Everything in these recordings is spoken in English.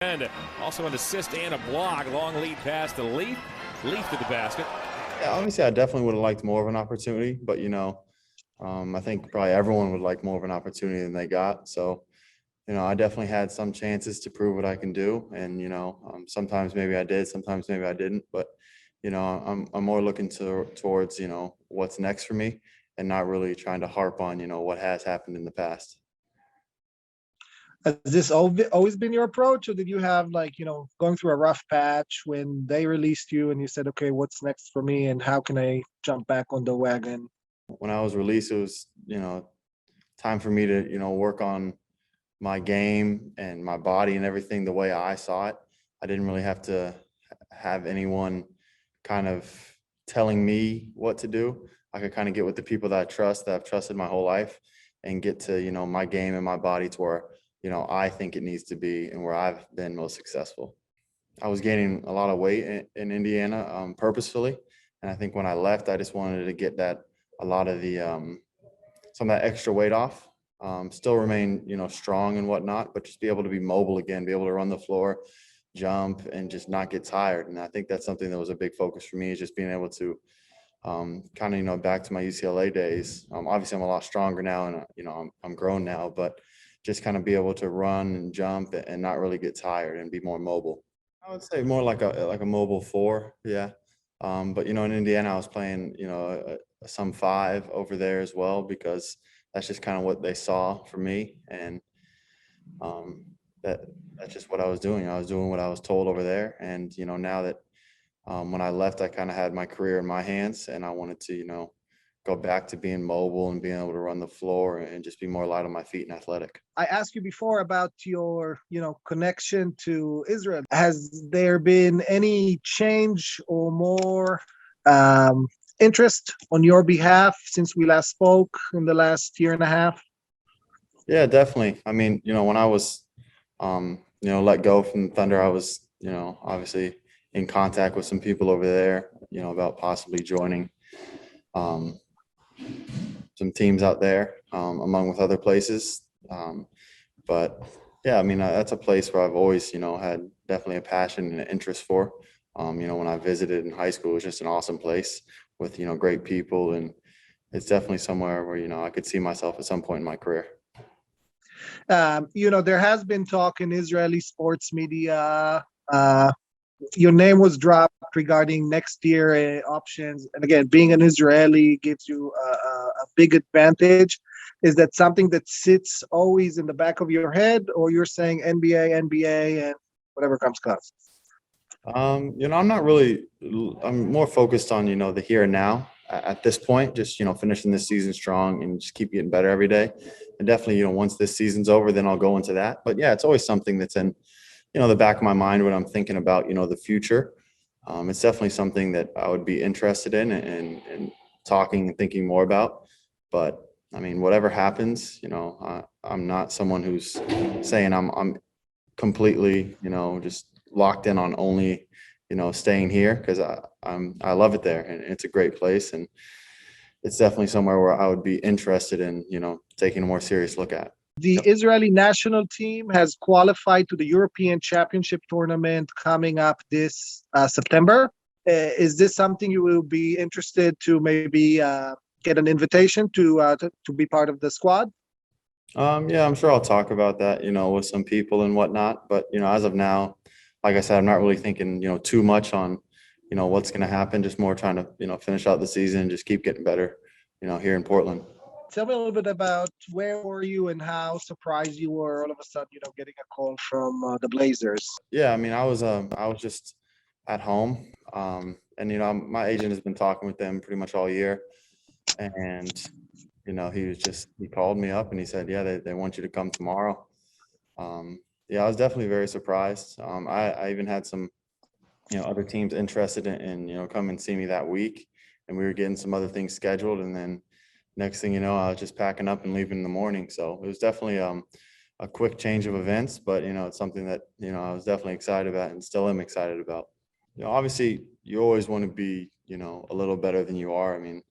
And also an assist and a block. Long lead pass to Leaf. Leaf to the basket. Yeah, obviously, I definitely would have liked more of an opportunity, but I think probably everyone would like more of an opportunity than they got. So, I definitely had some chances to prove what I can do, and sometimes maybe I did, sometimes maybe I didn't. But I'm more looking towards what's next for me, and not really trying to harp on what has happened in the past. Has this always been your approach, or did you have going through a rough patch when they released you and you said, okay, what's next for me and how can I jump back on the wagon? When I was released, it was time for me to work on my game and my body and everything the way I saw it. I didn't really have to have anyone kind of telling me what to do. I could kind of get with the people that I trust, that I've trusted my whole life, and get to, my game and my body to where, I think it needs to be and where I've been most successful. I was gaining a lot of weight in Indiana purposefully. And I think when I left, I just wanted to get a lot of some of that extra weight off. Still remain, strong and whatnot, but just be able to be mobile again, be able to run the floor, jump, and just not get tired. And I think that's something that was a big focus for me, is just being able to kind of, back to my UCLA days. Obviously, I'm a lot stronger now, and I'm grown now, but just kind of be able to run and jump and not really get tired and be more mobile. I would say more like a mobile four, yeah. But in Indiana, I was playing a some five over there as well, because that's just kind of what they saw for me, and um, that's just what I was doing. I was doing what I was told over there, and now that when I left, I kind of had my career in my hands, and I wanted to go back to being mobile and being able to run the floor and just be more light on my feet and athletic. I asked you before about your, connection to Israel. Has there been any change or more um, interest on your behalf since we last spoke in the last year and a half? Yeah, definitely. I mean, when I was, let go from the Thunder, I was, obviously in contact with some people over there, about possibly joining some teams out there, among with other places. But yeah, I mean, that's a place where I've always, had definitely a passion and an interest for. When I visited in high school, it was just an awesome place with, great people. And it's definitely somewhere where, I could see myself at some point in my career. There has been talk in Israeli sports media. Your name was dropped regarding next year options. And again, being an Israeli gives you a big advantage. Is that something that sits always in the back of your head, or you're saying NBA, NBA, and whatever comes? I'm not really, I'm more focused on, the here and now at this point, just, finishing this season strong and just keep getting better every day. And definitely, once this season's over, then I'll go into that. But yeah, it's always something that's in, the back of my mind when I'm thinking about, the future. It's definitely something that I would be interested in and talking and thinking more about. But I mean, whatever happens, I'm not someone who's saying I'm completely, just locked in on only, staying here, because I love it there and it's a great place, and it's definitely somewhere where I would be interested in, taking a more serious look at. The Israeli national team has qualified to the European Championship tournament coming up this September. Is this something you will be interested to maybe get an invitation to be part of the squad? Yeah, I'm sure I'll talk about that, with some people and whatnot. But, as of now, like I said, I'm not really thinking, too much on, what's going to happen. Just more trying to, finish out the season and just keep getting better, here in Portland. Tell me a little bit about where were you and how surprised you were all of a sudden, getting a call from the Blazers. Yeah, I mean, I was just at home, and my agent has been talking with them pretty much all year, and he called me up and he said, yeah, they want you to come tomorrow. Yeah, I was definitely very surprised. I even had some, other teams interested in come and see me that week, and we were getting some other things scheduled. And then next thing you know, I was just packing up and leaving in the morning. So it was definitely a quick change of events, but it's something that, I was definitely excited about and still am excited about. Obviously you always want to be, a little better than you are. I mean,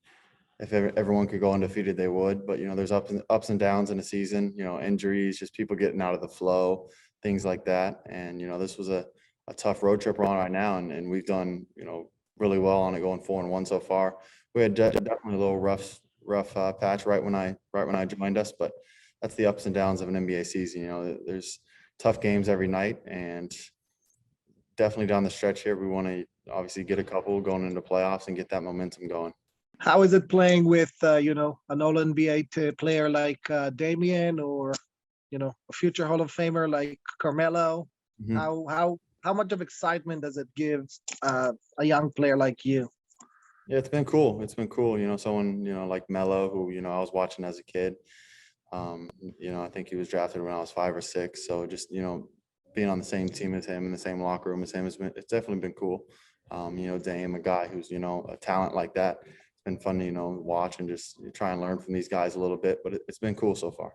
if everyone could go undefeated, they would. But there's ups and downs in a season. Injuries, just people getting out of the flow. things like that. And, this was a tough road trip we're on right now, and we've done, really well on it, going 4-1 so far. We had definitely a little rough patch right when I joined us, but that's the ups and downs of an NBA season. There's tough games every night, and definitely down the stretch here, we want to obviously get a couple going into playoffs and get that momentum going. How is it playing with an All NBA player like Damian, or a future Hall of Famer like Carmelo? Mhm. How much of excitement does it give a young player like you? Yeah, it's been cool. It's been cool. Someone, like Melo, who, I was watching as a kid. I think he was drafted when I was 5 or 6. So just, being on the same team as him, in the same locker room as him, it's definitely been cool. Dame, a guy who's, a talent like that. It's been fun to, watch and just try and learn from these guys a little bit, but it's been cool so far.